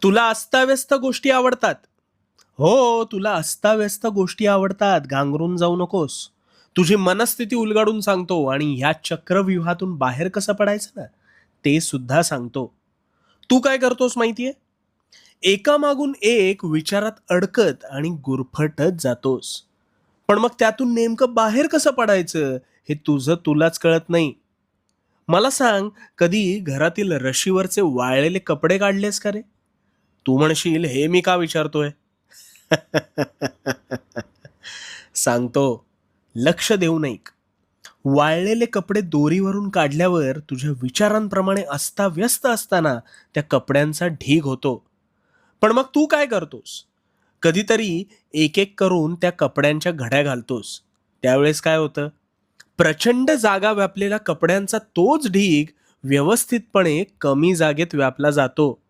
तुला अस्ताव्यस्त गोष्टी आवडतात. हो, तुला अस्ताव्यस्त गोष्टी आवडतात. गांगरून जाऊ नकोस. तुझी मनस्थिती उलगडून सांगतो आणि ह्या चक्रव्यूहातून बाहेर कसं पडायचं ना, ते सुद्धा सांगतो. तू काय करतोस माहितीये? एकामागून एक विचारात अडकत आणि गुरफटत जातोस. पण मग त्यातून नेमकं बाहेर कसं पडायचं, हे तुझं तुलाच कळत नाही. मला सांग, कधी घरातील रशीवरचे वाळलेले कपडे काढलेस का रे? तू म्हणशील, हे मी का विचारतोय? सांगतो, लक्ष देऊन ऐक. वाळलेले कपडे दोरीवरून काढल्यावर तुझ्या विचारांप्रमाणे अस्ताव्यस्त असताना त्या कपड्यांचा ढीग होतो. पण मग तू काय करतोस? कधीतरी एक एक करून त्या कपड्यांच्या घड्या घालतोस. त्यावेळेस काय होतं? प्रचंड जागा व्यापलेला कपड्यांचा तोच ढीग व्यवस्थितपणे कमी जागेत व्यापला जातो.